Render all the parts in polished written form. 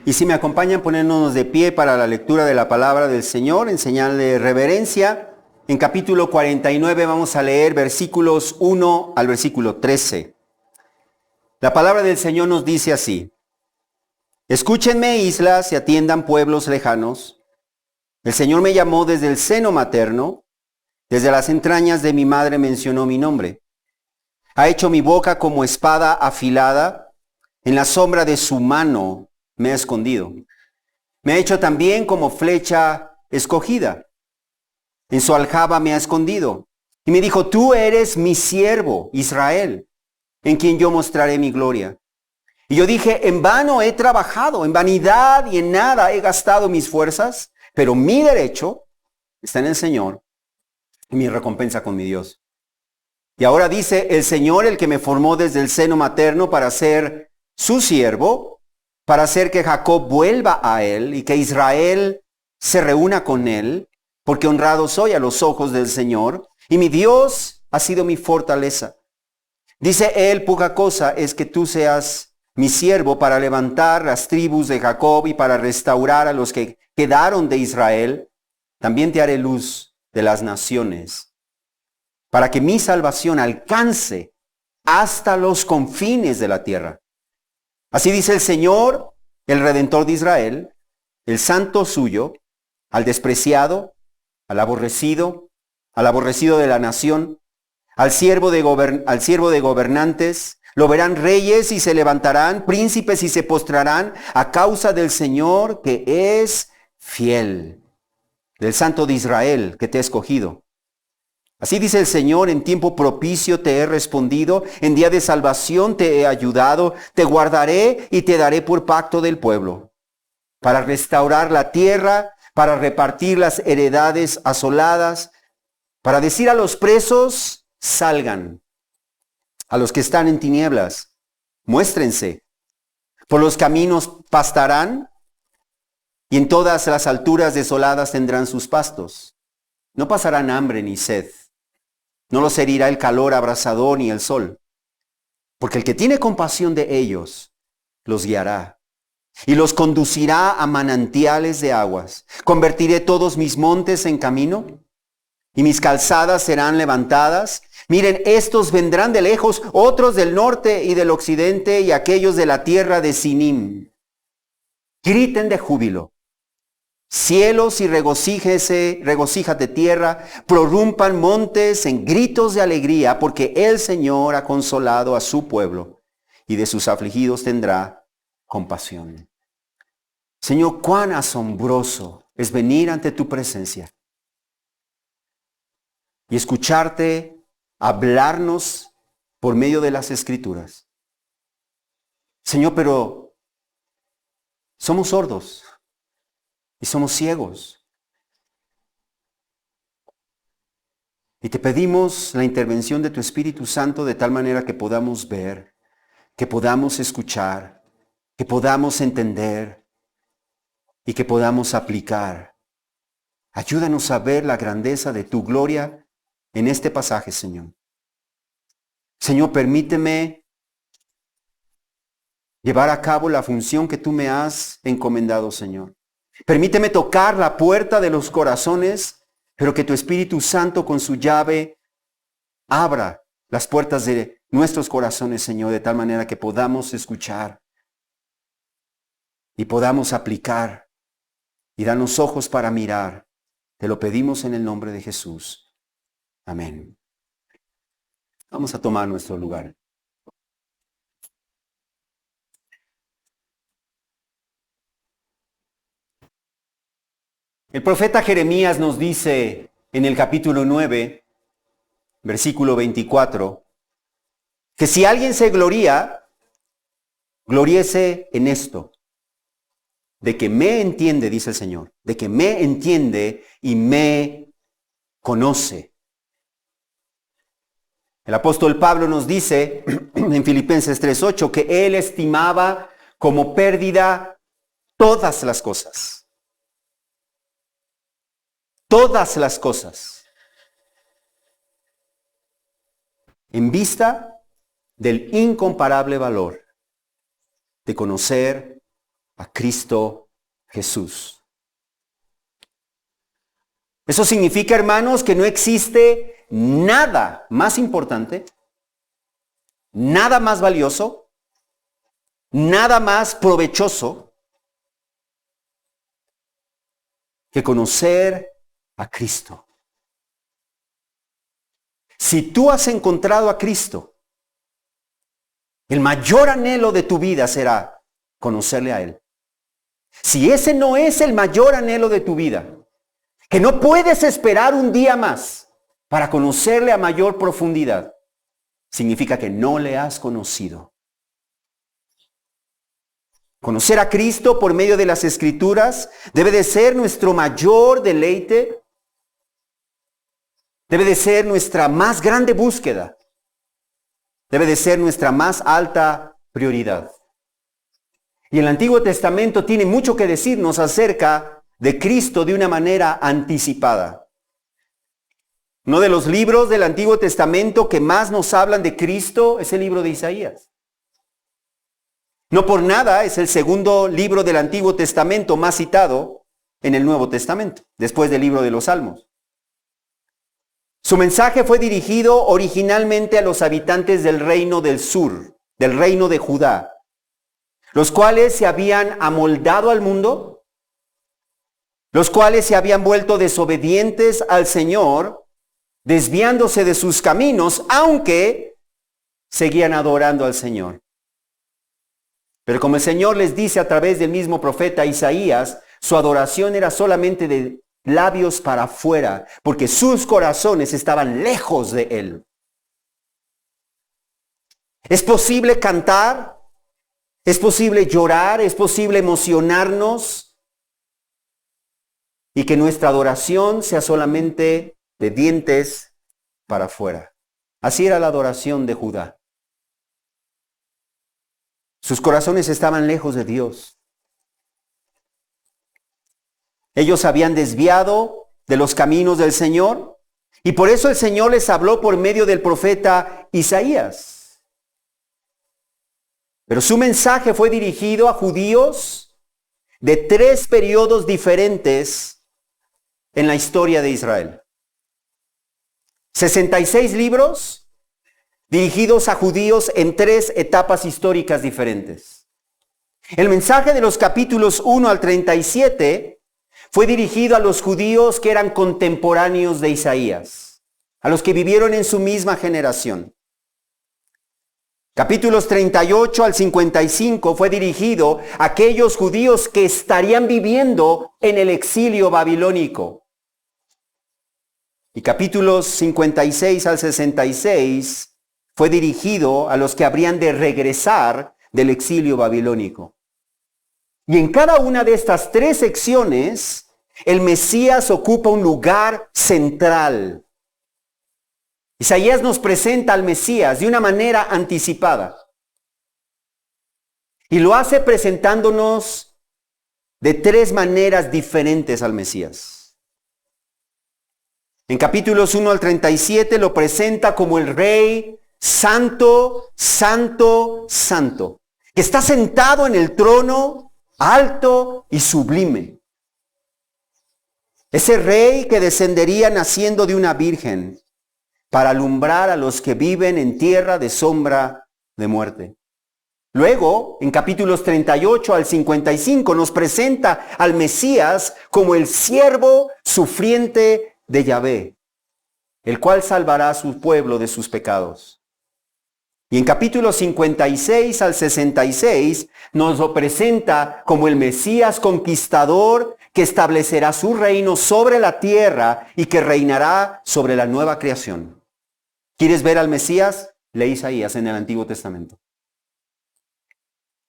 Y si me acompañan, ponernos de pie para la lectura de la palabra del Señor en señal de reverencia. En capítulo 49 vamos a leer versículos 1 al versículo 13. La palabra del Señor nos dice así: Escúchenme, islas, y atiendan, pueblos lejanos. El Señor me llamó desde el seno materno, desde las entrañas de mi madre mencionó mi nombre. Ha hecho mi boca como espada afilada, en la sombra de su mano me ha escondido. Me ha hecho también como flecha escogida. En su aljaba me ha escondido. Y me dijo, tú eres mi siervo, Israel, en quien yo mostraré mi gloria. Y yo dije, en vano he trabajado, en vanidad y en nada he gastado mis fuerzas, pero mi derecho está en el Señor y mi recompensa con mi Dios. Y ahora dice, el Señor, el que me formó desde el seno materno para ser su siervo, para hacer que Jacob vuelva a él y que Israel se reúna con él, porque honrado soy a los ojos del Señor, y mi Dios ha sido mi fortaleza. Dice él, poca cosa es que tú seas mi siervo para levantar las tribus de Jacob y para restaurar a los que quedaron de Israel. También te haré luz de las naciones, para que mi salvación alcance hasta los confines de la tierra. Así dice el Señor, el Redentor de Israel, el santo suyo, al despreciado, al aborrecido de la nación, al siervo de gobernantes. Lo verán reyes y se levantarán, príncipes y se postrarán a causa del Señor que es fiel, del Santo de Israel que te ha escogido. Así dice el Señor, en tiempo propicio te he respondido, en día de salvación te he ayudado, te guardaré y te daré por pacto del pueblo, para restaurar la tierra, para repartir las heredades asoladas, para decir a los presos, salgan, a los que están en tinieblas, muéstrense, por los caminos pastarán y en todas las alturas desoladas tendrán sus pastos. No pasarán hambre ni sed. No los herirá el calor abrasador ni el sol, porque el que tiene compasión de ellos los guiará y los conducirá a manantiales de aguas. Convertiré todos mis montes en camino y mis calzadas serán levantadas. Miren, estos vendrán de lejos, otros del norte y del occidente y aquellos de la tierra de Sinim. Griten de júbilo. Cielos y regocíjate tierra, prorrumpan montes en gritos de alegría, porque el Señor ha consolado a su pueblo y de sus afligidos tendrá compasión. Señor, cuán asombroso es venir ante tu presencia y escucharte hablarnos por medio de las Escrituras. Señor, pero somos sordos. Y somos ciegos. Y te pedimos la intervención de tu Espíritu Santo de tal manera que podamos ver, que podamos escuchar, que podamos entender y que podamos aplicar. Ayúdanos a ver la grandeza de tu gloria en este pasaje, Señor. Señor, permíteme llevar a cabo la función que tú me has encomendado, Señor. Permíteme tocar la puerta de los corazones, pero que tu Espíritu Santo con su llave abra las puertas de nuestros corazones, Señor, de tal manera que podamos escuchar y podamos aplicar y darnos ojos para mirar. Te lo pedimos en el nombre de Jesús. Amén. Vamos a tomar nuestro lugar. El profeta Jeremías nos dice en el capítulo 9, versículo 24, que si alguien se gloríe en esto, de que me entiende, dice el Señor, de que me entiende y me conoce. El apóstol Pablo nos dice en Filipenses 3:8 que él estimaba como pérdida todas las cosas. Todas las cosas, en vista del incomparable valor de conocer a Cristo Jesús. Eso significa, hermanos, que no existe nada más importante, nada más valioso, nada más provechoso que conocer a Cristo. Si tú has encontrado a Cristo, el mayor anhelo de tu vida será conocerle a Él. Si ese no es el mayor anhelo de tu vida, que no puedes esperar un día más para conocerle a mayor profundidad, significa que no le has conocido. Conocer a Cristo por medio de las Escrituras debe de ser nuestro mayor deleite, debe de ser nuestra más grande búsqueda, debe de ser nuestra más alta prioridad. Y el Antiguo Testamento tiene mucho que decirnos acerca de Cristo de una manera anticipada. Uno de los libros del Antiguo Testamento que más nos hablan de Cristo es el libro de Isaías. No por nada es el segundo libro del Antiguo Testamento más citado en el Nuevo Testamento, después del libro de los Salmos. Su mensaje fue dirigido originalmente a los habitantes del reino del sur, del reino de Judá, los cuales se habían amoldado al mundo, los cuales se habían vuelto desobedientes al Señor, desviándose de sus caminos, aunque seguían adorando al Señor. Pero como el Señor les dice a través del mismo profeta Isaías, su adoración era solamente de labios para afuera, porque sus corazones estaban lejos de Él. Es posible cantar, es posible llorar, es posible emocionarnos, y que nuestra adoración sea solamente de dientes para afuera. Así era la adoración de Judá. Sus corazones estaban lejos de Dios. Ellos habían desviado de los caminos del Señor y por eso el Señor les habló por medio del profeta Isaías. Pero su mensaje fue dirigido a judíos de 3 periodos diferentes en la historia de Israel. 66 libros dirigidos a judíos en 3 etapas históricas diferentes. El mensaje de los capítulos 1 al 37 fue dirigido a los judíos que eran contemporáneos de Isaías, a los que vivieron en su misma generación. Capítulos 38 al 55 fue dirigido a aquellos judíos que estarían viviendo en el exilio babilónico. Y capítulos 56 al 66 fue dirigido a los que habrían de regresar del exilio babilónico. Y en cada una de estas 3 secciones, el Mesías ocupa un lugar central. Isaías nos presenta al Mesías de una manera anticipada. Y lo hace presentándonos de 3 maneras diferentes al Mesías. En capítulos 1 al 37 lo presenta como el Rey santo, santo, santo, que está sentado en el trono alto y sublime. Ese Rey que descendería naciendo de una virgen para alumbrar a los que viven en tierra de sombra de muerte. Luego, en capítulos 38 al 55, nos presenta al Mesías como el siervo sufriente de Yahvé, el cual salvará a su pueblo de sus pecados. Y en capítulos 56 al 66 nos lo presenta como el Mesías conquistador que establecerá su reino sobre la tierra y que reinará sobre la nueva creación. ¿Quieres ver al Mesías? Lee Isaías en el Antiguo Testamento.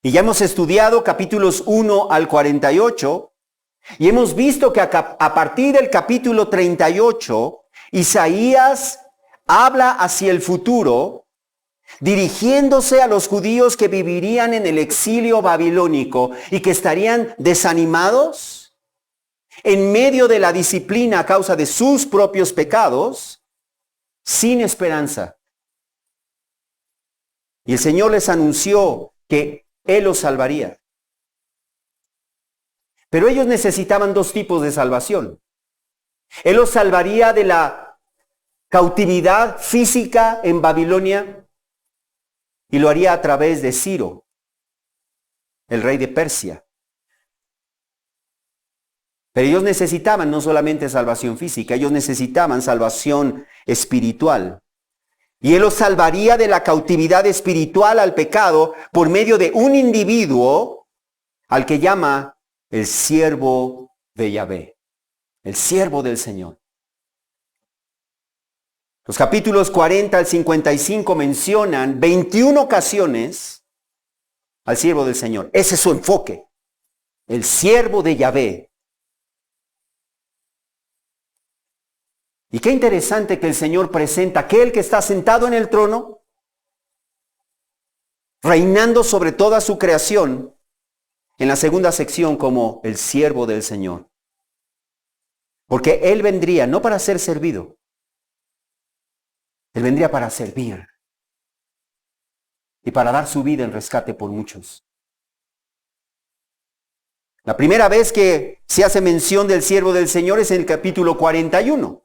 Y ya hemos estudiado capítulos 1 al 48 y hemos visto que a partir del capítulo 38, Isaías habla hacia el futuro, dirigiéndose a los judíos que vivirían en el exilio babilónico y que estarían desanimados en medio de la disciplina a causa de sus propios pecados, sin esperanza. Y el Señor les anunció que Él los salvaría. Pero ellos necesitaban dos tipos de salvación. Él los salvaría de la cautividad física en Babilonia y lo haría a través de Ciro, el rey de Persia. Pero ellos necesitaban no solamente salvación física, ellos necesitaban salvación espiritual. Y Él los salvaría de la cautividad espiritual al pecado por medio de un individuo al que llama el siervo de Yahvé, el siervo del Señor. Los capítulos 40 al 55 mencionan 21 ocasiones al siervo del Señor. Ese es su enfoque, el siervo de Yahvé. Y qué interesante que el Señor presenta a aquel que está sentado en el trono, reinando sobre toda su creación, en la segunda sección como el siervo del Señor. Porque Él vendría no para ser servido, Él vendría para servir y para dar su vida en rescate por muchos. La primera vez que se hace mención del siervo del Señor es en el capítulo 41.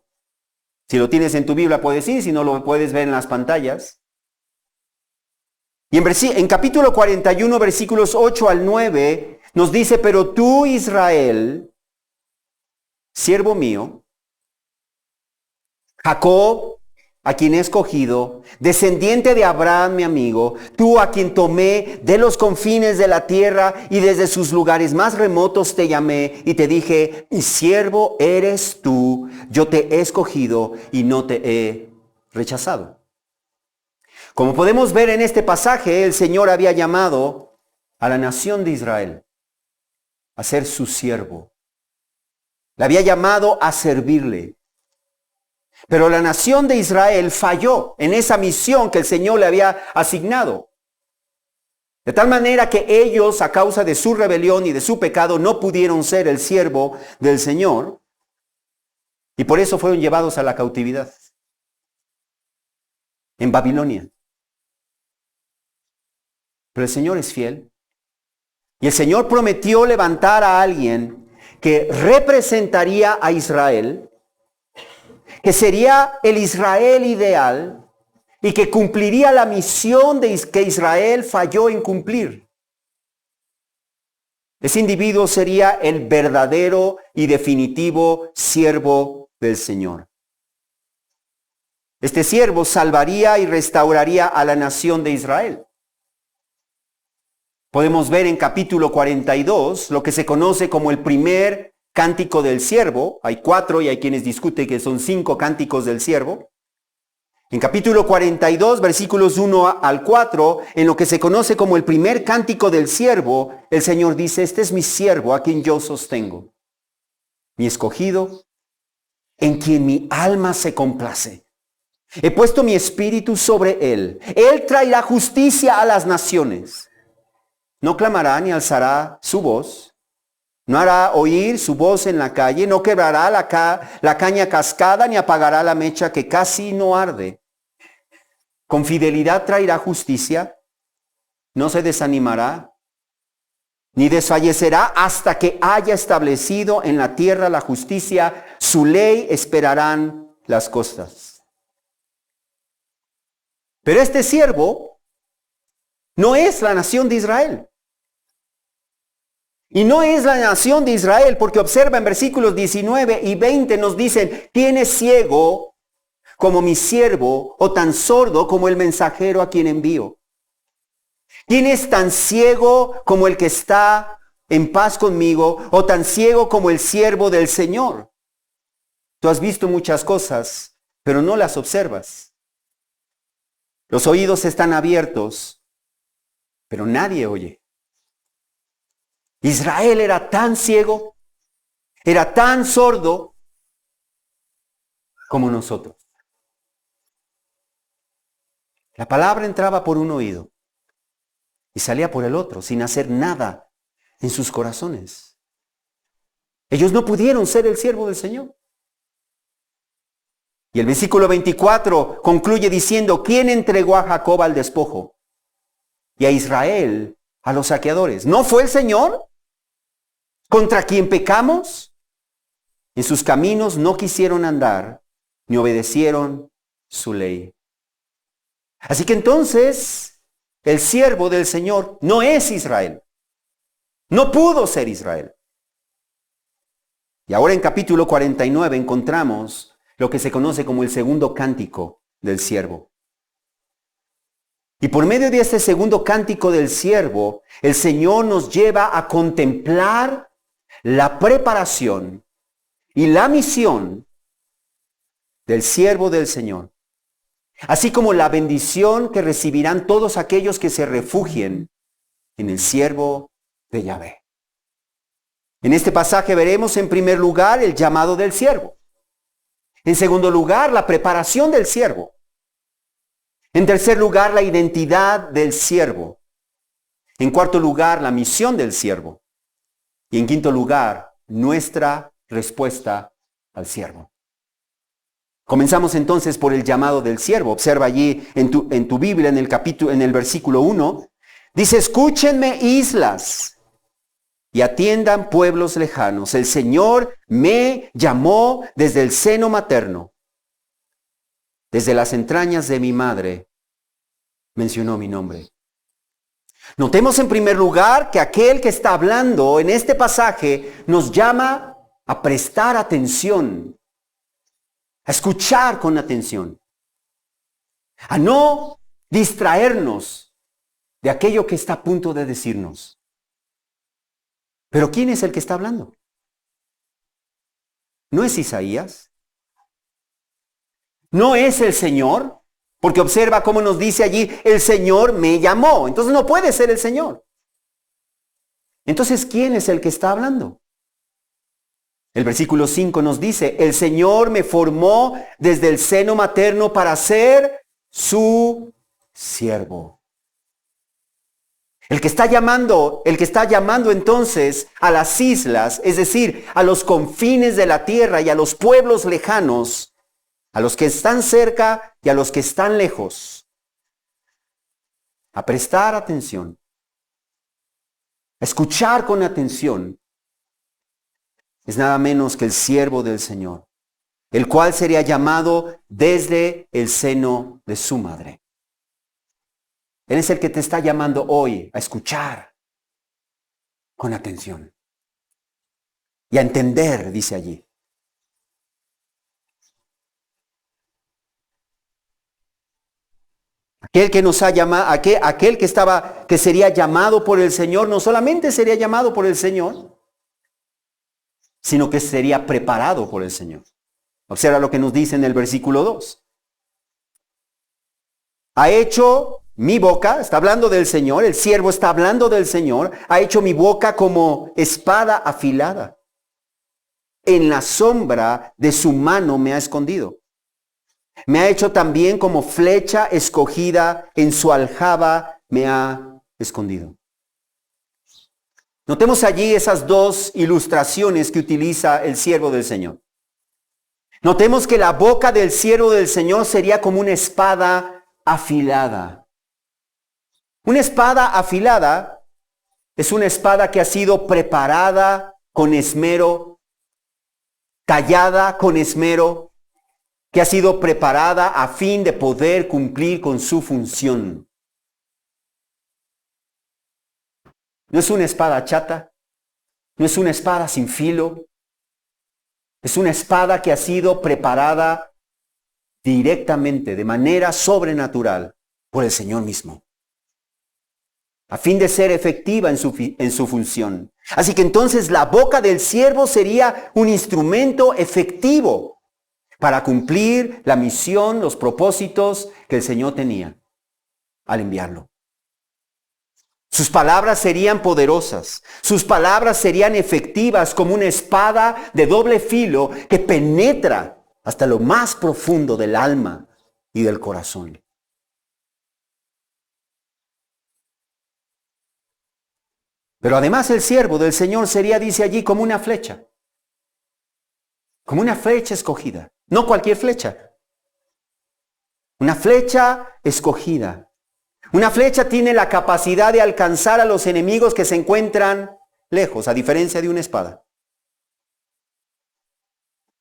Si lo tienes en tu Biblia puedes ir, si no lo puedes ver en las pantallas. Y en capítulo 41, versículos 8 al 9, nos dice, pero tú, Israel, siervo mío, Jacob, a quien he escogido, descendiente de Abraham, mi amigo, tú a quien tomé de los confines de la tierra y desde sus lugares más remotos te llamé y te dije, mi siervo eres tú, yo te he escogido y no te he rechazado. Como podemos ver en este pasaje, el Señor había llamado a la nación de Israel a ser su siervo. Le había llamado a servirle. Pero la nación de Israel falló en esa misión que el Señor le había asignado. De tal manera que ellos, a causa de su rebelión y de su pecado, no pudieron ser el siervo del Señor. Y por eso fueron llevados a la cautividad en Babilonia. Pero el Señor es fiel. Y el Señor prometió levantar a alguien que representaría a Israel, que sería el Israel ideal y que cumpliría la misión que Israel falló en cumplir. Ese individuo sería el verdadero y definitivo siervo del Señor. Este siervo salvaría y restauraría a la nación de Israel. Podemos ver en capítulo 42 lo que se conoce como el primer cántico del siervo. Hay 4 y hay quienes discuten que son 5 cánticos del siervo. En capítulo 42, versículos 1 al 4, en lo que se conoce como el primer cántico del siervo, el Señor dice, este es mi siervo a quien yo sostengo, mi escogido, en quien mi alma se complace. He puesto mi espíritu sobre él. Él traerá justicia a las naciones. No clamará ni alzará su voz. No hará oír su voz en la calle. No quebrará la caña cascada ni apagará la mecha que casi no arde. Con fidelidad traerá justicia. No se desanimará ni desfallecerá hasta que haya establecido en la tierra la justicia. Su ley esperarán las costas. Pero este siervo no es la nación de Israel. Y no es la nación de Israel, porque observa en versículos 19 y 20 nos dicen, ¿quién es ciego como mi siervo o tan sordo como el mensajero a quien envío? ¿Quién es tan ciego como el que está en paz conmigo o tan ciego como el siervo del Señor? Tú has visto muchas cosas, pero no las observas. Los oídos están abiertos, pero nadie oye. Israel era tan ciego, era tan sordo como nosotros. La palabra entraba por un oído y salía por el otro sin hacer nada en sus corazones. Ellos no pudieron ser el siervo del Señor. Y el versículo 24 concluye diciendo, ¿quién entregó a Jacob al despojo y a Israel a los saqueadores? ¿No fue el Señor? contra quien pecamos. En sus caminos no quisieron andar, ni obedecieron su ley. Así que entonces, el siervo del Señor no es Israel. No pudo ser Israel. Y ahora en capítulo 49 encontramos lo que se conoce como el segundo cántico del siervo. Y por medio de este segundo cántico del siervo, el Señor nos lleva a contemplar la preparación y la misión del siervo del Señor, así como la bendición que recibirán todos aquellos que se refugien en el siervo de Yahvé. En este pasaje veremos en primer lugar el llamado del siervo. En segundo lugar, la preparación del siervo. En tercer lugar, la identidad del siervo. En cuarto lugar, la misión del siervo. Y en quinto lugar, nuestra respuesta al siervo. Comenzamos entonces por el llamado del siervo. Observa allí en tu Biblia, en el versículo 1, dice: escúchenme, islas, y atiendan, pueblos lejanos. El Señor me llamó desde el seno materno. Desde las entrañas de mi madre mencionó mi nombre. Notemos en primer lugar que aquel que está hablando en este pasaje nos llama a prestar atención, a escuchar con atención, a no distraernos de aquello que está a punto de decirnos. Pero ¿quién es el que está hablando? ¿No es Isaías? ¿No es el Señor? Porque observa cómo nos dice allí: el Señor me llamó. Entonces no puede ser el Señor. Entonces, ¿quién es el que está hablando? El versículo 5 nos dice: el Señor me formó desde el seno materno para ser su siervo. El que está llamando entonces a las islas, es decir, a los confines de la tierra y a los pueblos lejanos, a los que están cerca y a los que están lejos, a prestar atención, a escuchar con atención, es nada menos que el siervo del Señor, el cual sería llamado desde el seno de su madre. Él es el que te está llamando hoy a escuchar con atención y a entender, dice allí. Aquel que nos ha llamado, aquel que sería llamado por el Señor, no solamente sería llamado por el Señor, sino que sería preparado por el Señor. Observa lo que nos dice en el versículo 2. Ha hecho mi boca, está hablando del Señor, el siervo está hablando del Señor, ha hecho mi boca como espada afilada. En la sombra de su mano me ha escondido. Me ha hecho también como flecha escogida, en su aljaba me ha escondido. Notemos allí esas dos ilustraciones que utiliza el siervo del Señor. Notemos que la boca del siervo del Señor sería como una espada afilada. Una espada afilada es una espada que ha sido preparada con esmero, tallada con esmero, que ha sido preparada a fin de poder cumplir con su función. No es una espada chata, no es una espada sin filo, es una espada que ha sido preparada directamente, de manera sobrenatural, por el Señor mismo, a fin de ser efectiva en su función. Así que entonces la boca del siervo sería un instrumento efectivo para cumplir la misión, los propósitos que el Señor tenía al enviarlo. Sus palabras serían poderosas, sus palabras serían efectivas como una espada de doble filo que penetra hasta lo más profundo del alma y del corazón. Pero además el siervo del Señor sería, dice allí, como una flecha escogida, no cualquier flecha, una flecha escogida. Una flecha tiene la capacidad de alcanzar a los enemigos que se encuentran lejos, a diferencia de una espada.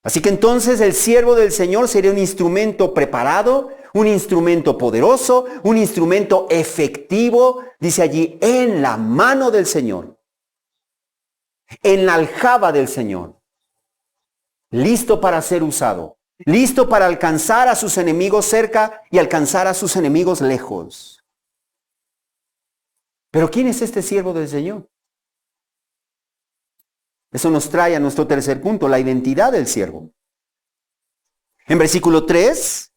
Así que entonces el siervo del Señor sería un instrumento preparado, un instrumento poderoso, un instrumento efectivo, dice allí, en la mano del Señor, en la aljaba del Señor, listo para ser usado, listo para alcanzar a sus enemigos cerca y alcanzar a sus enemigos lejos. Pero ¿quién es este siervo del Señor? Eso nos trae a nuestro tercer punto, la identidad del siervo. En versículo 3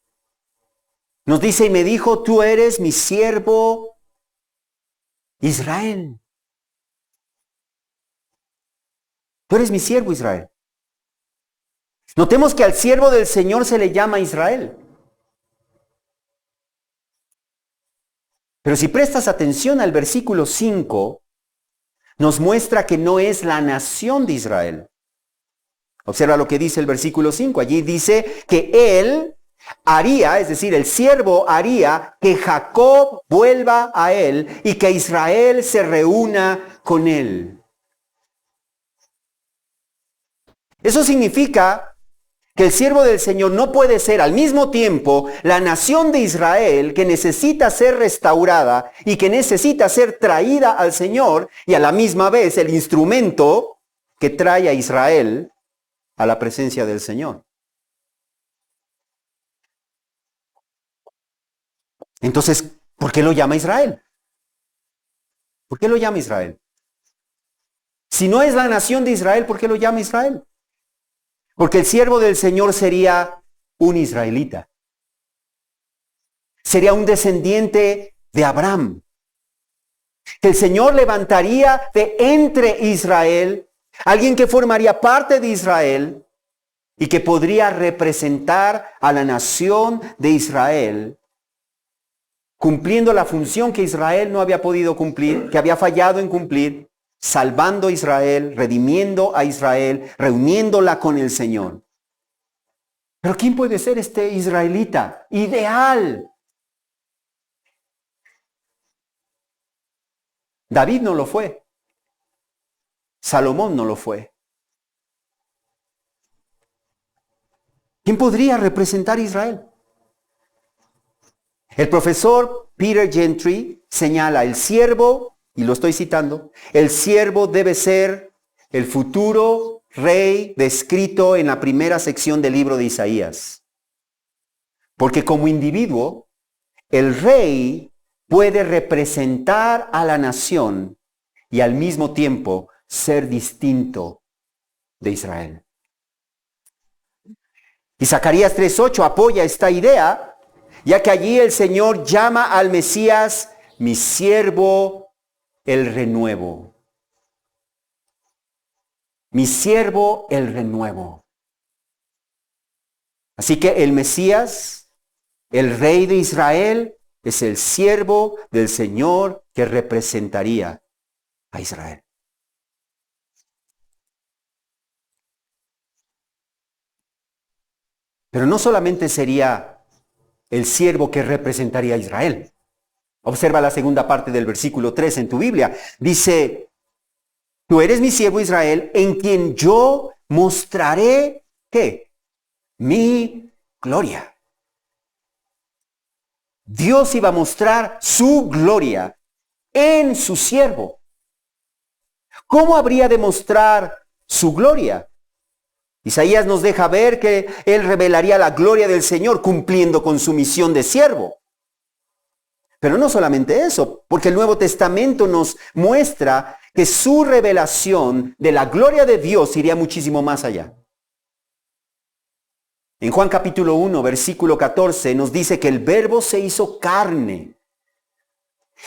nos dice, y me dijo, tú eres mi siervo Israel. Tú eres mi siervo Israel. Notemos que al siervo del Señor se le llama Israel. Pero si prestas atención al versículo 5, nos muestra que no es la nación de Israel. Observa lo que dice el versículo 5. Allí dice que él haría, es decir, el siervo haría que Jacob vuelva a él y que Israel se reúna con él. Eso significa que el siervo del Señor no puede ser al mismo tiempo la nación de Israel que necesita ser restaurada y que necesita ser traída al Señor y a la misma vez el instrumento que trae a Israel a la presencia del Señor. Entonces, ¿por qué lo llama Israel? ¿Por qué lo llama Israel? Si no es la nación de Israel, ¿por qué lo llama Israel? Porque el siervo del Señor sería un israelita. Sería un descendiente de Abraham. Que el Señor levantaría de entre Israel, alguien que formaría parte de Israel y que podría representar a la nación de Israel, cumpliendo la función que Israel no había podido cumplir, que había fallado en cumplir, salvando a Israel, redimiendo a Israel, reuniéndola con el Señor. Pero ¿quién puede ser este israelita ideal? David no lo fue. Salomón no lo fue. ¿Quién podría representar a Israel? El profesor Peter Gentry señala, el siervo, y lo estoy citando, el siervo debe ser el futuro rey descrito en la primera sección del libro de Isaías. Porque como individuo, el rey puede representar a la nación y al mismo tiempo ser distinto de Israel. Y Zacarías 3:8 apoya esta idea, ya que allí el Señor llama al Mesías mi siervo, el renuevo. Mi siervo, el renuevo. Así que el Mesías, el rey de Israel, es el siervo del Señor que representaría a Israel. Pero no solamente sería el siervo que representaría a Israel. Observa la segunda parte del versículo 3 en tu Biblia. Dice, tú eres mi siervo Israel, en quien yo mostraré, ¿qué? Mi gloria. Dios iba a mostrar su gloria en su siervo. ¿Cómo habría de mostrar su gloria? Isaías nos deja ver que él revelaría la gloria del Señor cumpliendo con su misión de siervo. Pero no solamente eso, porque el Nuevo Testamento nos muestra que su revelación de la gloria de Dios iría muchísimo más allá. En Juan capítulo 1, versículo 14, nos dice que el Verbo se hizo carne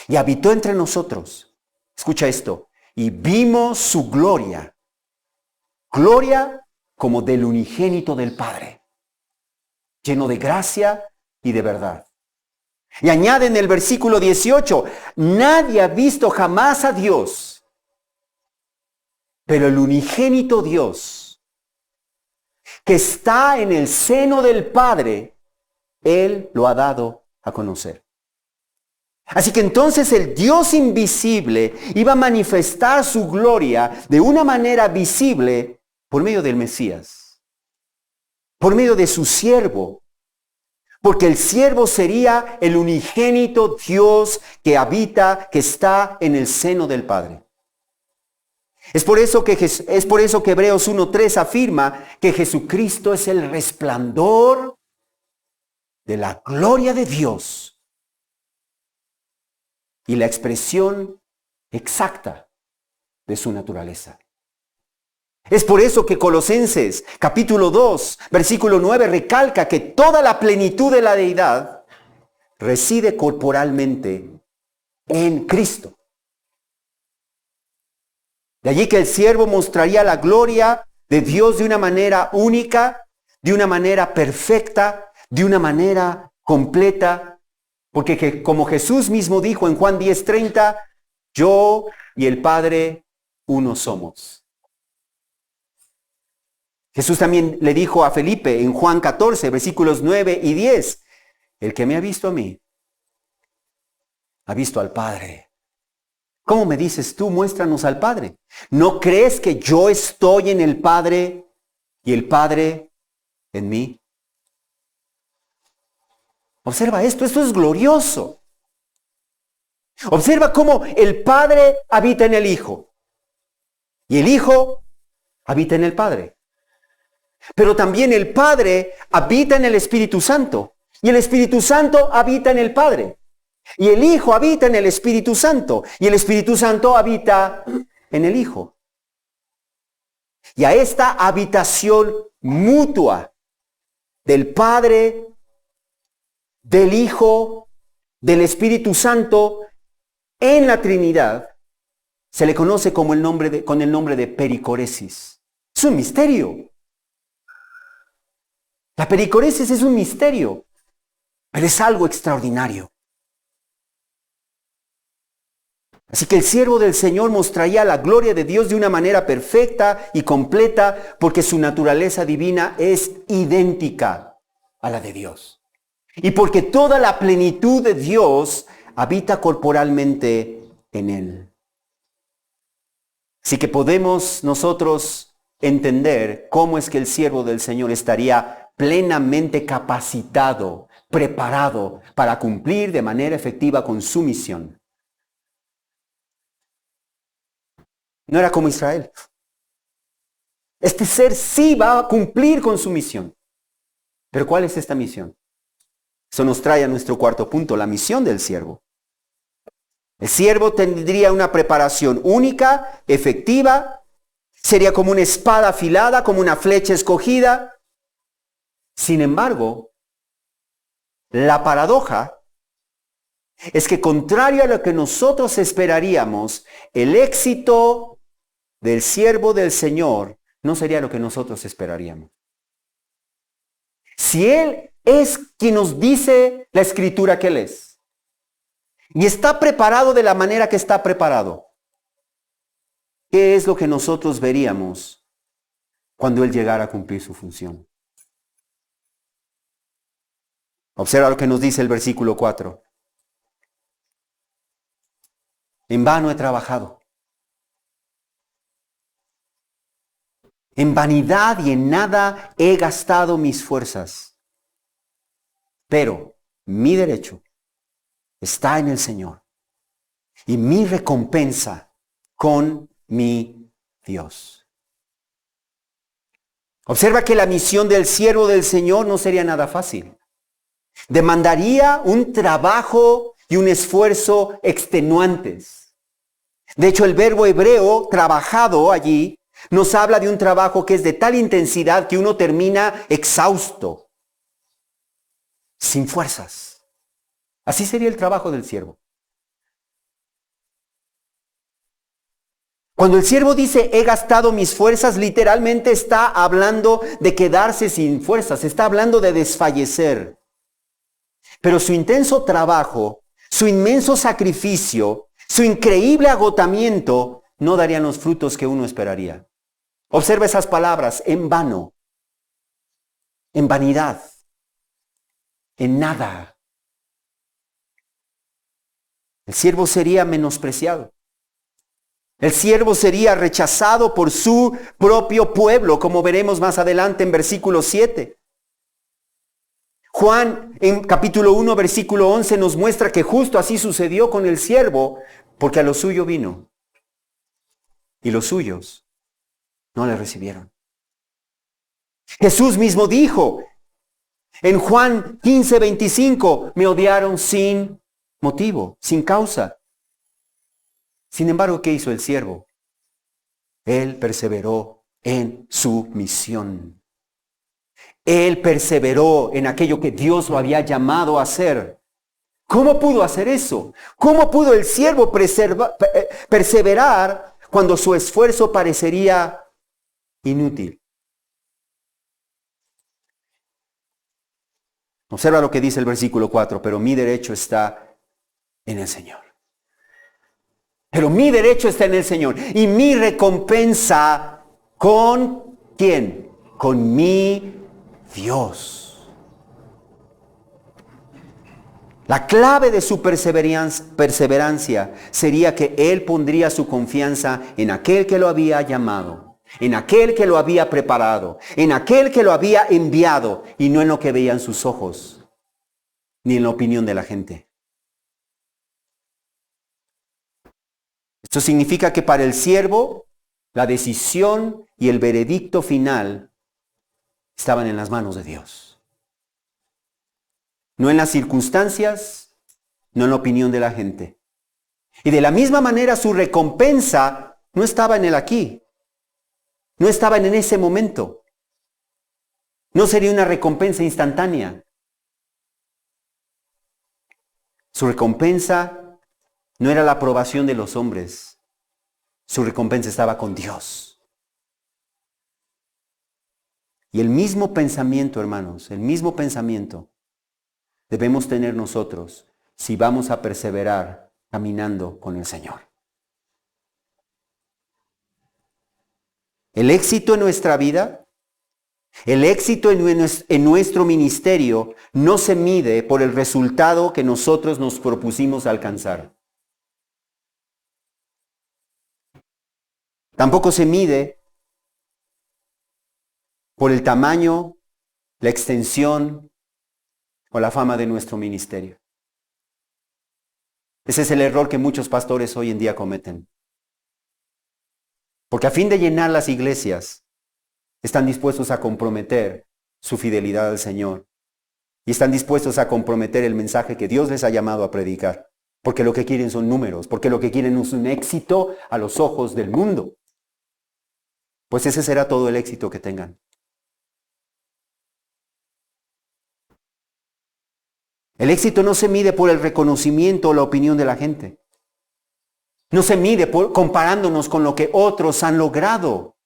y habitó entre nosotros. Escucha esto. Y vimos su gloria. Gloria como del unigénito del Padre, lleno de gracia y de verdad. Y añade en el versículo 18, nadie ha visto jamás a Dios, pero el unigénito Dios, que está en el seno del Padre, Él lo ha dado a conocer. Así que entonces el Dios invisible iba a manifestar su gloria de una manera visible por medio del Mesías, por medio de su siervo, porque el siervo sería el unigénito Dios que habita, que está en el seno del Padre. Es por eso que Hebreos 1:3 afirma que Jesucristo es el resplandor de la gloria de Dios y la expresión exacta de su naturaleza. Es por eso que Colosenses capítulo 2, versículo 9 recalca que toda la plenitud de la deidad reside corporalmente en Cristo. De allí que el siervo mostraría la gloria de Dios de una manera única, de una manera perfecta, de una manera completa, porque como Jesús mismo dijo en Juan 10:30, yo y el Padre uno somos. Jesús también le dijo a Felipe en Juan 14, versículos 9 y 10, el que me ha visto a mí, ha visto al Padre. ¿Cómo me dices tú? Muéstranos al Padre. ¿No crees que yo estoy en el Padre y el Padre en mí? Observa esto es glorioso. Observa cómo el Padre habita en el Hijo y el Hijo habita en el Padre. Pero también el Padre habita en el Espíritu Santo y el Espíritu Santo habita en el Padre. Y el Hijo habita en el Espíritu Santo y el Espíritu Santo habita en el Hijo. Y a esta habitación mutua del Padre, del Hijo, del Espíritu Santo en la Trinidad se le conoce con el nombre de pericoresis. Es un misterio. La pericoresis es un misterio, pero es algo extraordinario. Así que el siervo del Señor mostraría la gloria de Dios de una manera perfecta y completa, porque su naturaleza divina es idéntica a la de Dios. Y porque toda la plenitud de Dios habita corporalmente en él. Así que podemos nosotros entender cómo es que el siervo del Señor estaría plenamente capacitado, preparado para cumplir de manera efectiva con su misión. No era como Israel. Este ser sí va a cumplir con su misión. Pero ¿cuál es esta misión? Eso nos trae a nuestro cuarto punto, la misión del siervo. El siervo tendría una preparación única, efectiva, sería como una espada afilada, como una flecha escogida. Sin embargo, la paradoja es que contrario a lo que nosotros esperaríamos, el éxito del siervo del Señor no sería lo que nosotros esperaríamos. Si Él es quien nos dice la Escritura que Él es, y está preparado de la manera que está preparado, ¿qué es lo que nosotros veríamos cuando Él llegara a cumplir su función? Observa lo que nos dice el versículo 4. En vano he trabajado. En vanidad y en nada he gastado mis fuerzas. Pero mi derecho está en el Señor y mi recompensa con mi Dios. Observa que la misión del siervo del Señor no sería nada fácil. Demandaría un trabajo y un esfuerzo extenuantes. De hecho, el verbo hebreo trabajado allí nos habla de un trabajo que es de tal intensidad que uno termina exhausto, sin fuerzas. Así sería el trabajo del siervo. Cuando el siervo dice he gastado mis fuerzas, literalmente está hablando de quedarse sin fuerzas, está hablando de desfallecer. Pero su intenso trabajo, su inmenso sacrificio, su increíble agotamiento no darían los frutos que uno esperaría. Observa esas palabras: en vano, en vanidad, en nada. El siervo sería menospreciado. El siervo sería rechazado por su propio pueblo, como veremos más adelante en versículo 7. Juan en capítulo 1, versículo 11 nos muestra que justo así sucedió con el siervo, porque a lo suyo vino y los suyos no le recibieron. Jesús mismo dijo en Juan 15, 25, me odiaron sin motivo, sin causa. Sin embargo, ¿qué hizo el siervo? Él perseveró en su misión. Él perseveró en aquello que Dios lo había llamado a hacer. ¿Cómo pudo hacer eso? ¿Cómo pudo el siervo perseverar cuando su esfuerzo parecería inútil? Observa lo que dice el versículo 4, pero mi derecho está en el Señor. Pero mi derecho está en el Señor. Y mi recompensa, ¿con quién? Con mi Dios. La clave de su perseverancia sería que él pondría su confianza en aquel que lo había llamado, en aquel que lo había preparado, en aquel que lo había enviado, y no en lo que veían sus ojos, ni en la opinión de la gente. Esto significa que para el siervo, la decisión y el veredicto final estaban en las manos de Dios. No en las circunstancias, no en la opinión de la gente. Y de la misma manera su recompensa no estaba en el aquí. No estaba en ese momento. No sería una recompensa instantánea. Su recompensa no era la aprobación de los hombres. Su recompensa estaba con Dios. Y el mismo pensamiento, hermanos, el mismo pensamiento debemos tener nosotros si vamos a perseverar caminando con el Señor. El éxito en nuestra vida, el éxito en nuestro ministerio no se mide por el resultado que nosotros nos propusimos alcanzar. Tampoco se mide por el tamaño, la extensión o la fama de nuestro ministerio. Ese es el error que muchos pastores hoy en día cometen. Porque a fin de llenar las iglesias, están dispuestos a comprometer su fidelidad al Señor. Y están dispuestos a comprometer el mensaje que Dios les ha llamado a predicar. Porque lo que quieren son números, porque lo que quieren es un éxito a los ojos del mundo. Pues ese será todo el éxito que tengan. El éxito no se mide por el reconocimiento o la opinión de la gente. No se mide comparándonos con lo que otros han logrado.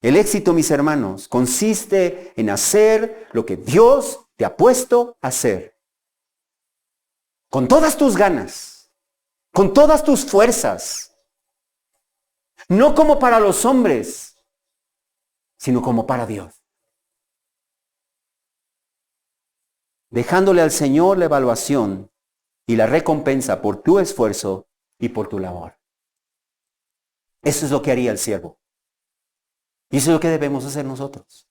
El éxito, mis hermanos, consiste en hacer lo que Dios te ha puesto a hacer. Con todas tus ganas, con todas tus fuerzas. No como para los hombres, sino como para Dios. Dejándole al Señor la evaluación y la recompensa por tu esfuerzo y por tu labor. Eso es lo que haría el siervo. Y eso es lo que debemos hacer nosotros.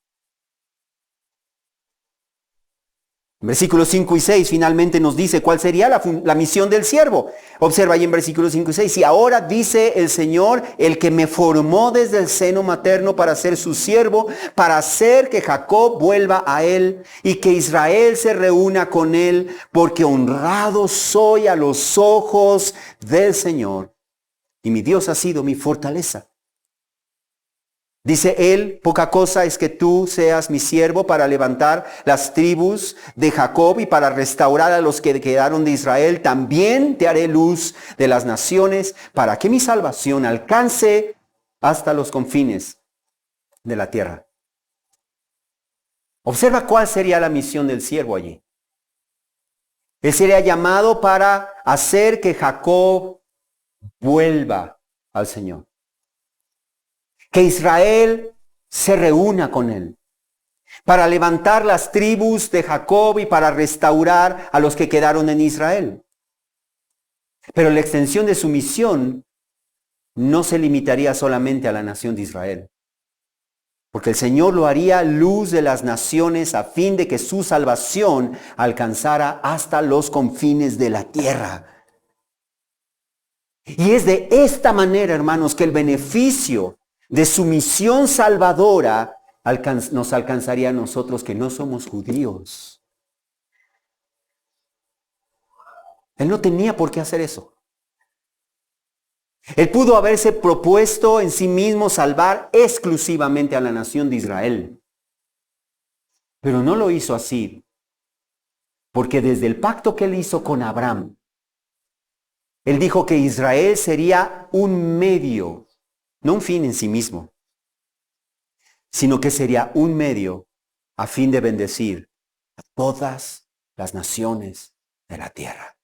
En versículos 5 y 6 finalmente nos dice cuál sería la misión del siervo. Observa ahí en versículos 5 y 6. Y ahora dice el Señor, el que me formó desde el seno materno para ser su siervo, para hacer que Jacob vuelva a él y que Israel se reúna con él, porque honrado soy a los ojos del Señor. Y mi Dios ha sido mi fortaleza. Dice él, poca cosa es que tú seas mi siervo para levantar las tribus de Jacob y para restaurar a los que quedaron de Israel. También te haré luz de las naciones para que mi salvación alcance hasta los confines de la tierra. Observa cuál sería la misión del siervo allí. Él sería llamado para hacer que Jacob vuelva al Señor. Que Israel se reúna con él. Para levantar las tribus de Jacob y para restaurar a los que quedaron en Israel. Pero la extensión de su misión no se limitaría solamente a la nación de Israel, porque el Señor lo haría luz de las naciones a fin de que su salvación alcanzara hasta los confines de la tierra. Y es de esta manera, hermanos, que el beneficio de su misión salvadora nos alcanzaría a nosotros que no somos judíos. Él no tenía por qué hacer eso. Él pudo haberse propuesto en sí mismo salvar exclusivamente a la nación de Israel. Pero no lo hizo así, porque desde el pacto que él hizo con Abraham, él dijo que Israel sería un medio, no un fin en sí mismo, sino que sería un medio a fin de bendecir a todas las naciones de la tierra.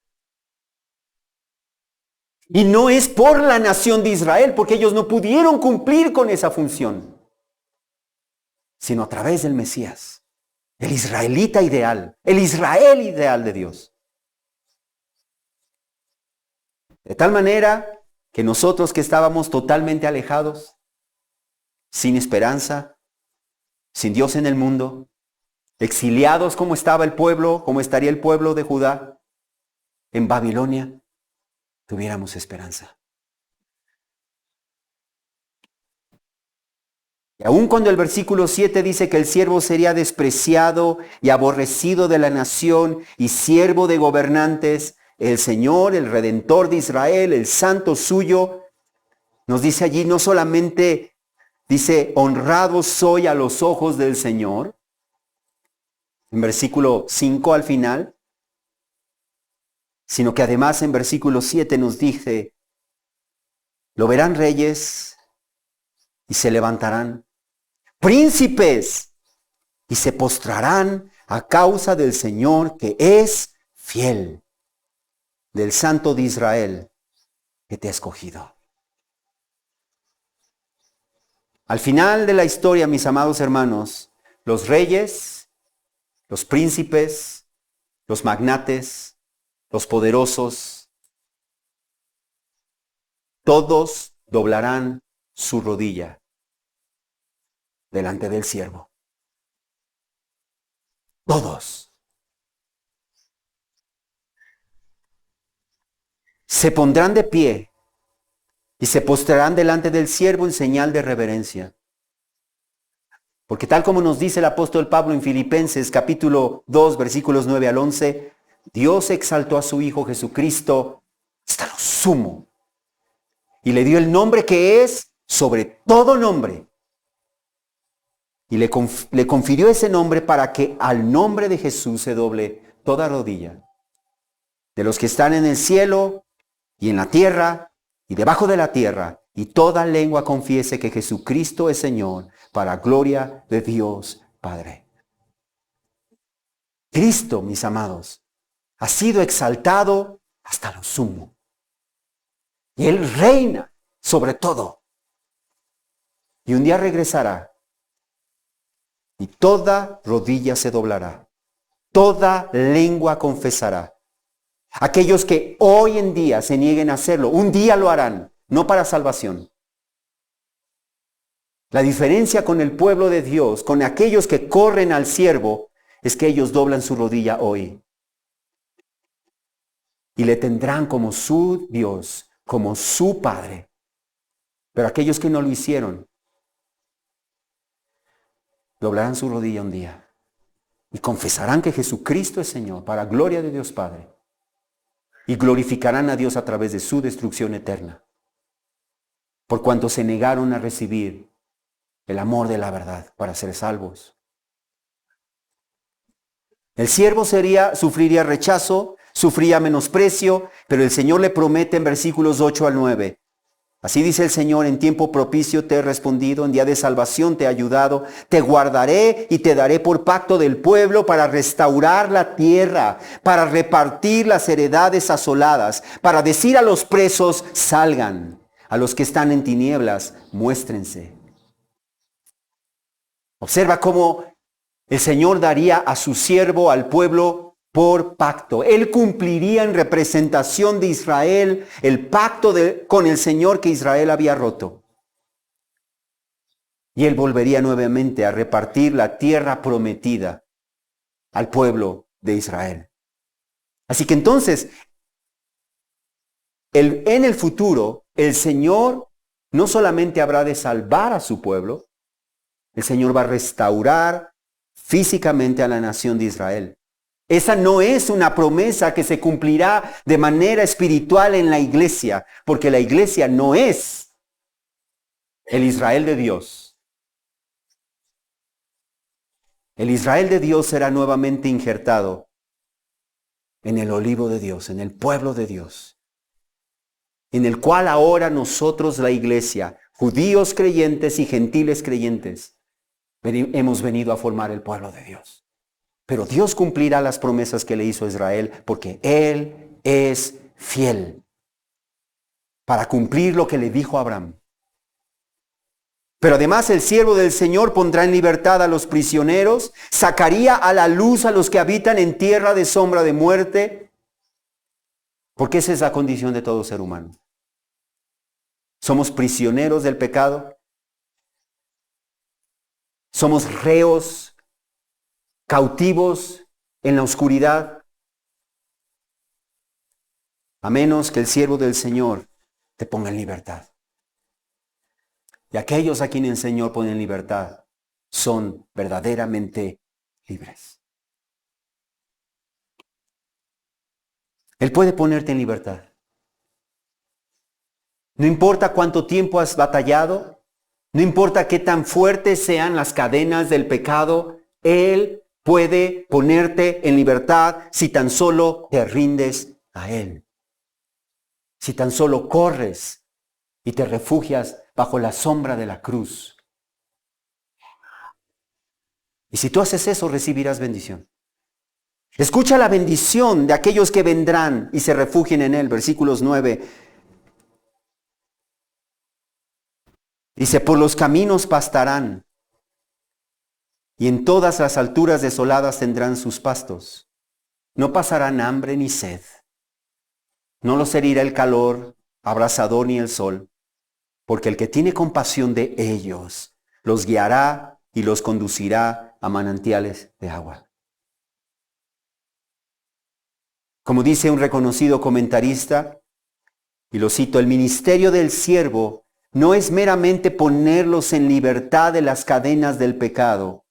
Y no es por la nación de Israel, porque ellos no pudieron cumplir con esa función, sino a través del Mesías, el israelita ideal, el Israel ideal de Dios. De tal manera que nosotros que estábamos totalmente alejados, sin esperanza, sin Dios en el mundo, exiliados como estaba el pueblo, como estaría el pueblo de Judá en Babilonia, tuviéramos esperanza. Y aun cuando el versículo 7 dice que el siervo sería despreciado y aborrecido de la nación y siervo de gobernantes, el Señor, el Redentor de Israel, el Santo suyo, nos dice allí no solamente, dice, honrado soy a los ojos del Señor, en versículo 5 al final, sino que además en versículo 7 nos dice, lo verán reyes y se levantarán, príncipes y se postrarán a causa del Señor que es fiel, del Santo de Israel que te ha escogido. Al final de la historia, mis amados hermanos, los reyes, los príncipes, los magnates, los poderosos, todos doblarán su rodilla delante del siervo. Todos. Se pondrán de pie y se postrarán delante del siervo en señal de reverencia. Porque tal como nos dice el apóstol Pablo en Filipenses capítulo 2 versículos 9 al 11, Dios exaltó a su Hijo Jesucristo hasta lo sumo y le dio el nombre que es sobre todo nombre. Y le confirió ese nombre para que al nombre de Jesús se doble toda rodilla, de los que están en el cielo y en la tierra y debajo de la tierra, y toda lengua confiese que Jesucristo es Señor, para gloria de Dios Padre. Cristo, mis amados, ha sido exaltado hasta lo sumo. Y Él reina sobre todo. Y un día regresará. Y toda rodilla se doblará. Toda lengua confesará. Aquellos que hoy en día se nieguen a hacerlo, un día lo harán, no para salvación. La diferencia con el pueblo de Dios, con aquellos que corren al siervo, es que ellos doblan su rodilla hoy. Y le tendrán como su Dios, como su Padre. Pero aquellos que no lo hicieron, doblarán su rodilla un día. Y confesarán que Jesucristo es Señor, para gloria de Dios Padre. Y glorificarán a Dios a través de su destrucción eterna. Por cuanto se negaron a recibir el amor de la verdad para ser salvos. El siervo sufriría rechazo, sufría menosprecio, pero el Señor le promete en versículos 8 al 9. Así dice el Señor, en tiempo propicio te he respondido, en día de salvación te he ayudado, te guardaré y te daré por pacto del pueblo para restaurar la tierra, para repartir las heredades asoladas, para decir a los presos, salgan, a los que están en tinieblas, muéstrense. Observa cómo el Señor daría a su siervo, al pueblo, por pacto. Él cumpliría en representación de Israel el pacto con el Señor que Israel había roto. Y Él volvería nuevamente a repartir la tierra prometida al pueblo de Israel. Así que entonces, en el futuro, el Señor no solamente habrá de salvar a su pueblo, el Señor va a restaurar físicamente a la nación de Israel. Esa no es una promesa que se cumplirá de manera espiritual en la iglesia, porque la iglesia no es el Israel de Dios. El Israel de Dios será nuevamente injertado en el olivo de Dios, en el pueblo de Dios, en el cual ahora nosotros, la iglesia, judíos creyentes y gentiles creyentes, hemos venido a formar el pueblo de Dios. Pero Dios cumplirá las promesas que le hizo a Israel porque Él es fiel para cumplir lo que le dijo a Abraham. Pero además el siervo del Señor pondrá en libertad a los prisioneros, sacaría a la luz a los que habitan en tierra de sombra de muerte, porque esa es la condición de todo ser humano. Somos prisioneros del pecado, somos reos, cautivos en la oscuridad, a menos que el siervo del Señor te ponga en libertad. Y aquellos a quienes el Señor pone en libertad son verdaderamente libres. Él puede ponerte en libertad. No importa cuánto tiempo has batallado, no importa qué tan fuertes sean las cadenas del pecado, Él puede ponerte en libertad si tan solo te rindes a Él. Si tan solo corres y te refugias bajo la sombra de la cruz. Y si tú haces eso, recibirás bendición. Escucha la bendición de aquellos que vendrán y se refugien en Él. Versículos 9. Dice, por los caminos pastarán, y en todas las alturas desoladas tendrán sus pastos. No pasarán hambre ni sed. No los herirá el calor abrasador ni el sol, porque el que tiene compasión de ellos los guiará y los conducirá a manantiales de agua. Como dice un reconocido comentarista, y lo cito, el ministerio del siervo no es meramente ponerlos en libertad de las cadenas del pecado,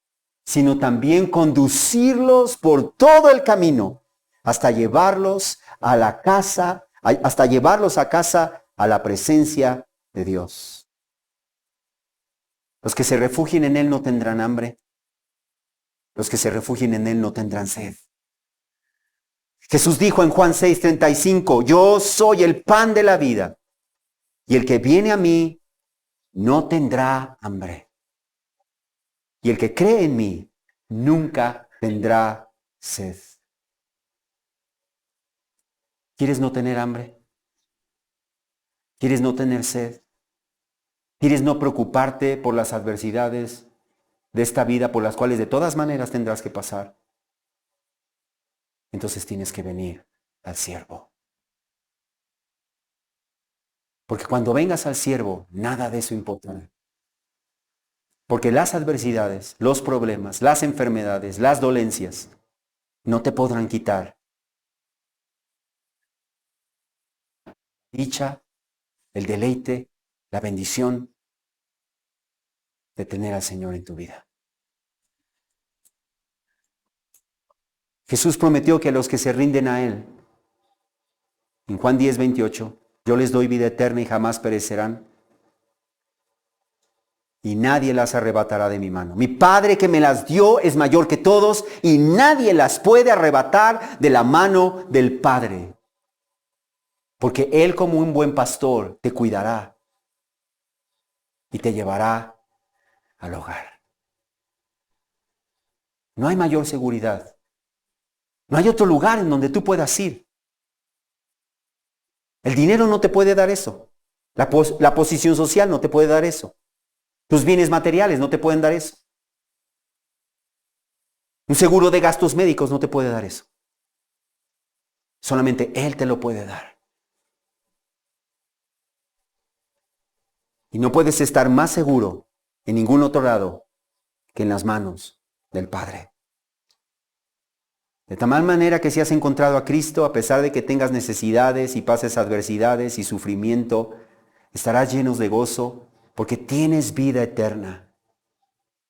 sino también conducirlos por todo el camino hasta llevarlos a la casa, hasta llevarlos a casa a la presencia de Dios. Los que se refugien en Él no tendrán hambre. Los que se refugien en Él no tendrán sed. Jesús dijo en Juan 6:35, yo soy el pan de la vida, y el que viene a mí no tendrá hambre. Y el que cree en mí nunca tendrá sed. ¿Quieres no tener hambre? ¿Quieres no tener sed? ¿Quieres no preocuparte por las adversidades de esta vida por las cuales de todas maneras tendrás que pasar? Entonces tienes que venir al siervo. Porque cuando vengas al siervo, nada de eso importa. Porque las adversidades, los problemas, las enfermedades, las dolencias, no te podrán quitar dicha, el deleite, la bendición de tener al Señor en tu vida. Jesús prometió que a los que se rinden a Él, en Juan 10:28, yo les doy vida eterna y jamás perecerán, y nadie las arrebatará de mi mano. Mi Padre que me las dio es mayor que todos, y nadie las puede arrebatar de la mano del Padre. Porque Él, como un buen pastor, te cuidará y te llevará al hogar. No hay mayor seguridad. No hay otro lugar en donde tú puedas ir. El dinero no te puede dar eso. La posición social no te puede dar eso. Tus bienes materiales no te pueden dar eso. Un seguro de gastos médicos no te puede dar eso. Solamente Él te lo puede dar. Y no puedes estar más seguro en ningún otro lado que en las manos del Padre. De tal manera que si has encontrado a Cristo, a pesar de que tengas necesidades y pases adversidades y sufrimiento, estarás llenos de gozo porque tienes vida eterna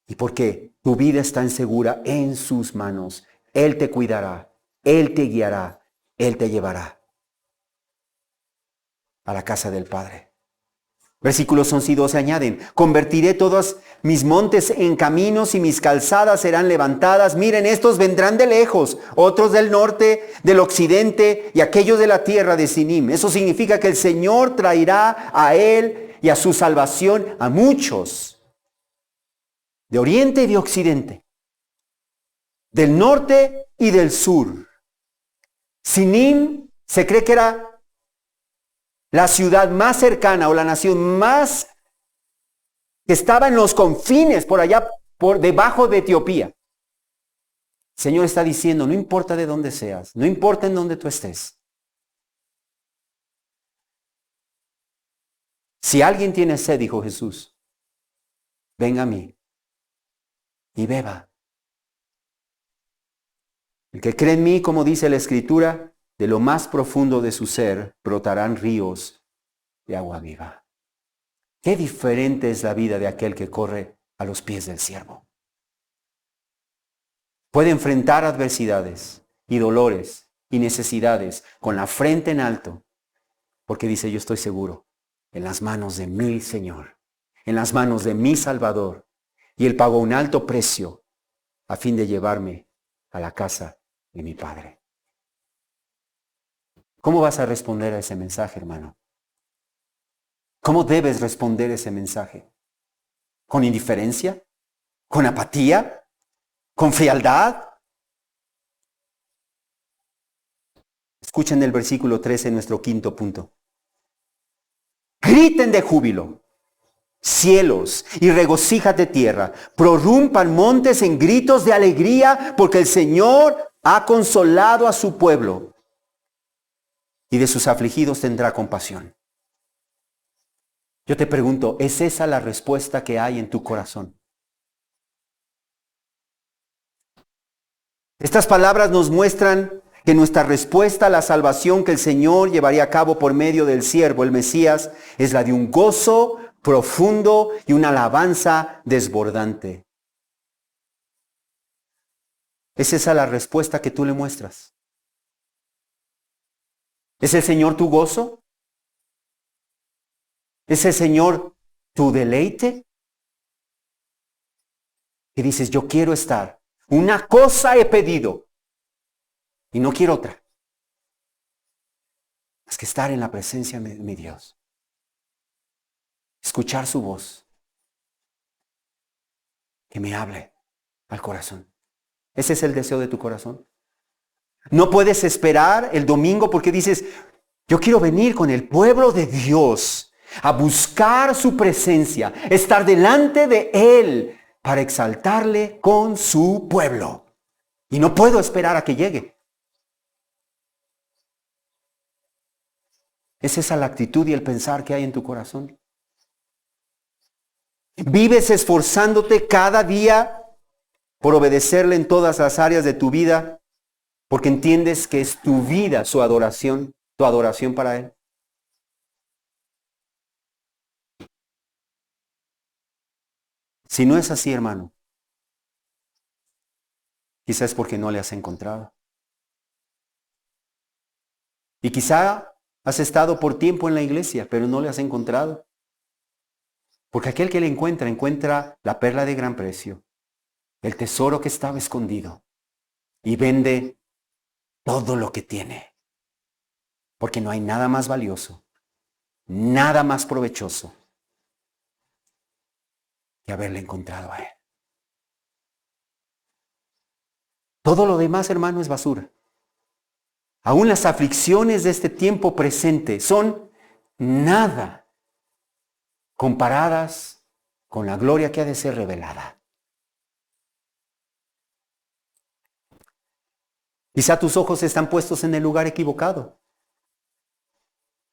y porque tu vida está segura en sus manos. Él te cuidará, Él te guiará, Él te llevará a la casa del Padre. Versículos 11 y 12 añaden: convertiré todos mis montes en caminos y mis calzadas serán levantadas. Miren, estos vendrán de lejos, otros del norte, del occidente y aquellos de la tierra de Sinim. Eso significa que el Señor traerá a Él y a su salvación a muchos, de oriente y de occidente, del norte y del sur. Sinim se cree que era la ciudad más cercana o la nación más que estaba en los confines, por allá, por debajo de Etiopía. El Señor está diciendo, no importa de dónde seas, no importa en dónde tú estés. Si alguien tiene sed, dijo Jesús, venga a mí y beba. El que cree en mí, como dice la Escritura, de lo más profundo de su ser brotarán ríos de agua viva. Qué diferente es la vida de aquel que corre a los pies del siervo. Puede enfrentar adversidades y dolores y necesidades con la frente en alto, porque dice, yo estoy seguro en las manos de mi Señor, en las manos de mi Salvador, y Él pagó un alto precio a fin de llevarme a la casa de mi Padre. ¿Cómo vas a responder a ese mensaje, hermano? ¿Cómo debes responder ese mensaje? ¿Con indiferencia? ¿Con apatía? ¿Con frialdad? Escuchen el versículo 13, nuestro quinto punto. Griten de júbilo, cielos, y regocíjate tierra. Prorrumpan montes en gritos de alegría, porque el Señor ha consolado a su pueblo, y de sus afligidos tendrá compasión. Yo te pregunto, ¿es esa la respuesta que hay en tu corazón? Estas palabras nos muestran que nuestra respuesta a la salvación que el Señor llevaría a cabo por medio del siervo, el Mesías, es la de un gozo profundo y una alabanza desbordante. ¿Es esa la respuesta que tú le muestras? ¿Es el Señor tu gozo? ¿Es el Señor tu deleite? Y dices, yo quiero estar. Una cosa he pedido y no quiero otra. Más que estar en la presencia de mi Dios. Escuchar su voz. Que me hable al corazón. ¿Ese es el deseo de tu corazón? No puedes esperar el domingo porque dices, yo quiero venir con el pueblo de Dios a buscar su presencia, estar delante de Él para exaltarle con su pueblo. Y no puedo esperar a que llegue. ¿Es esa la actitud y el pensar que hay en tu corazón? ¿Vives esforzándote cada día por obedecerle en todas las áreas de tu vida? Porque entiendes que es tu vida su adoración, tu adoración para Él. Si no es así, hermano, quizás es porque no le has encontrado. Y quizá has estado por tiempo en la iglesia, pero no le has encontrado. Porque aquel que le encuentra, encuentra la perla de gran precio, el tesoro que estaba escondido, y vende todo lo que tiene. Porque no hay nada más valioso, nada más provechoso que haberle encontrado a Él. Todo lo demás, hermano, es basura. Aún las aflicciones de este tiempo presente son nada comparadas con la gloria que ha de ser revelada. Quizá tus ojos están puestos en el lugar equivocado.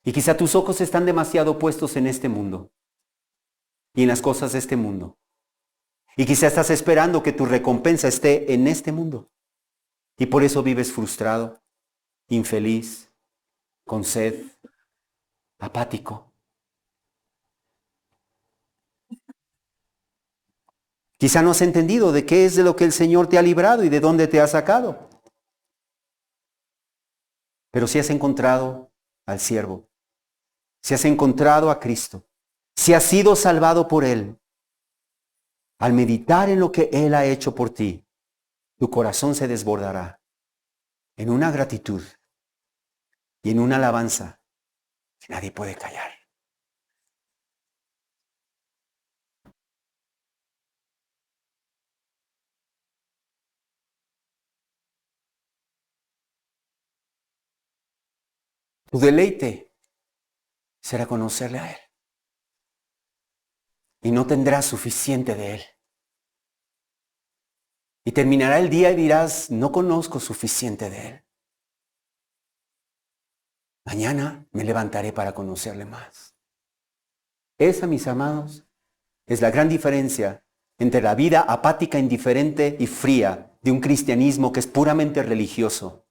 Y quizá tus ojos están demasiado puestos en este mundo y en las cosas de este mundo. Y quizá estás esperando que tu recompensa esté en este mundo. Y por eso vives frustrado, infeliz, con sed, apático. Quizá no has entendido de qué es de lo que el Señor te ha librado y de dónde te ha sacado. Pero si has encontrado al siervo, si has encontrado a Cristo, si has sido salvado por Él, al meditar en lo que Él ha hecho por ti, tu corazón se desbordará en una gratitud y en una alabanza que nadie puede callar. Tu deleite será conocerle a Él. Y no tendrás suficiente de Él. Y terminará el día y dirás, no conozco suficiente de Él. Mañana me levantaré para conocerle más. Esa, mis amados, es la gran diferencia entre la vida apática, indiferente y fría de un cristianismo que es puramente religioso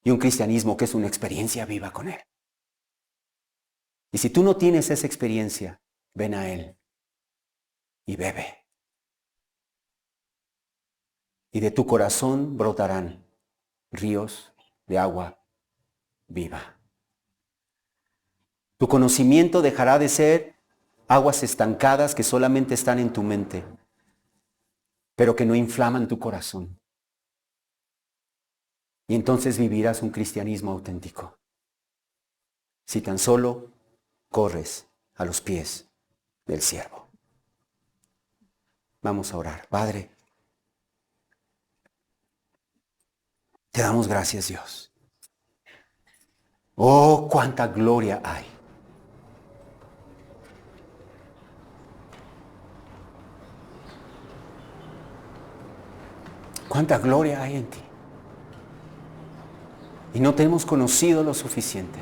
y un cristianismo que es una experiencia viva con Él. Y si tú no tienes esa experiencia, ven a Él y bebe. Y de tu corazón brotarán ríos de agua viva. Tu conocimiento dejará de ser aguas estancadas que solamente están en tu mente, pero que no inflaman tu corazón. Y entonces vivirás un cristianismo auténtico. Si tan solo corres a los pies del siervo. Vamos a orar. Padre, te damos gracias, Dios. Oh, cuánta gloria hay. Cuánta gloria hay en ti. Y no te hemos conocido lo suficiente.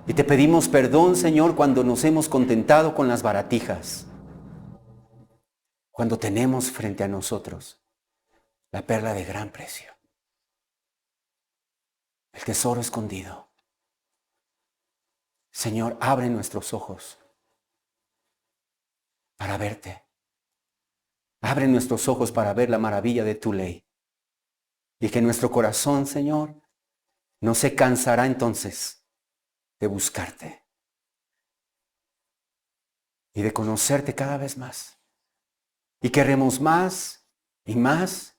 Y te pedimos perdón, Señor, cuando nos hemos contentado con las baratijas. Cuando tenemos frente a nosotros la perla de gran precio. El tesoro escondido. Señor, abre nuestros ojos para verte. Abre nuestros ojos para ver la maravilla de tu ley. Y que nuestro corazón, Señor, no se cansará entonces de buscarte y de conocerte cada vez más. Y queremos más y más.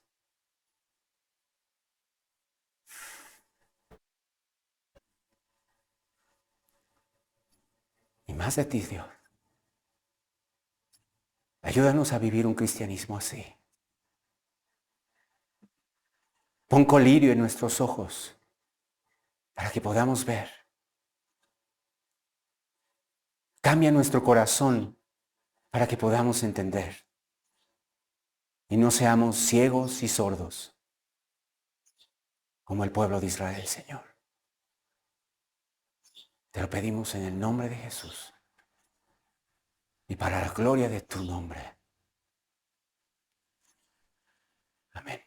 Y más de ti, Dios. Ayúdanos a vivir un cristianismo así. Pon colirio en nuestros ojos para que podamos ver. Cambia nuestro corazón para que podamos entender. Y no seamos ciegos y sordos como el pueblo de Israel, Señor. Te lo pedimos en el nombre de Jesús y para la gloria de tu nombre. Amén.